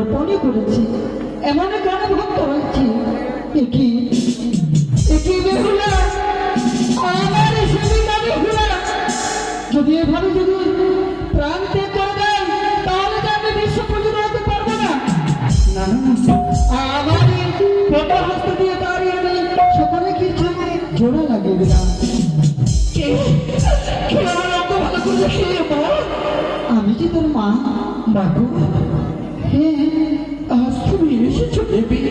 গোপনে করেছি, এমন কেন ভক্ত হয়েছি। একই একই বেহুলা, আমার সেবিকা বেহুলা, যদি এভাবে যদি প্রাণ ত্যাগ করে দেন তাহলে তো আমি বিশ্ব পূজিত হতে পারবো না। না আমার ফটো হস্ত দিয়ে দাঁড়িয়ে আমি সকলে কিছু জোড়া লাগিয়ে দিলাম। আমি কি তোর মা বাবু? হ্যাঁ, আজ তুমি এসেছো দেবী।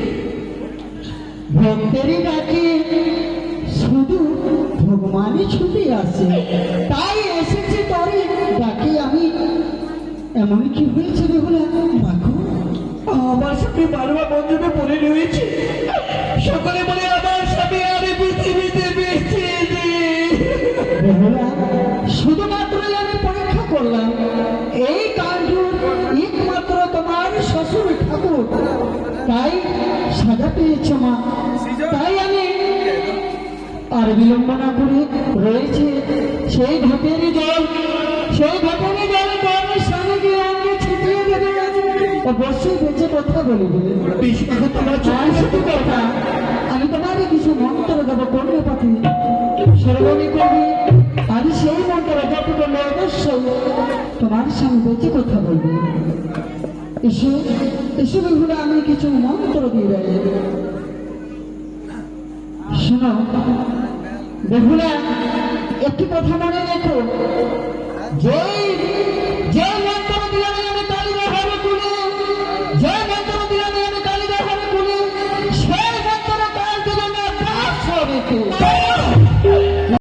ভক্তেরই ডাকে শুধু ভগবানই ছুটে আসে, তাই এসেছি তোরই ডাকে আমি। এমন কি হয়েছে বেহুলা বাবু? আমার স্বামী বারবার বন্ধুকে পড়ে রয়েছে, সকলে বলে আমার স্বামী আর পৃথিবীতে বেঁচে নেই। বেহুলা, শুধুমাত্র আমি পরীক্ষা করলাম, এই কাণ্ড একমাত্র তোমার শ্বশুর ঠাকুর, তাই সাজা পেয়েছ মা। তাই আমি আর বিলম্ব না করে রয়েছে সেই ঘটেরই জল, সেই ঘটেরই জল তোমার স্বামী গিয়ে আমাকে ছিটিয়ে দেবে। অবশ্যই বেঁচে কথা বলবে। শুধু কথা, আমি তোমাকে কিছু মন্ত্র দেবো, করবে পাখি সর্বনী করবে, আর সেই মন্ত্র জপ করলে অবশ্যই তোমার স্বামী বেঁচে কথা বলবে। এসে এসে বেহুলা, আমি কিছু মন্ত্র দিয়ে দেয়। শোনো বেহুলা, একটি কথা মনে রেখো, যে মন্ত্র দিলাম আমি কালিদা হবে কুলে, যে মন্ত্র দিলাম আমি কালিদা হবে কুলে, সেই মন্ত্র কাল দেবে না, পাঁচ হবে।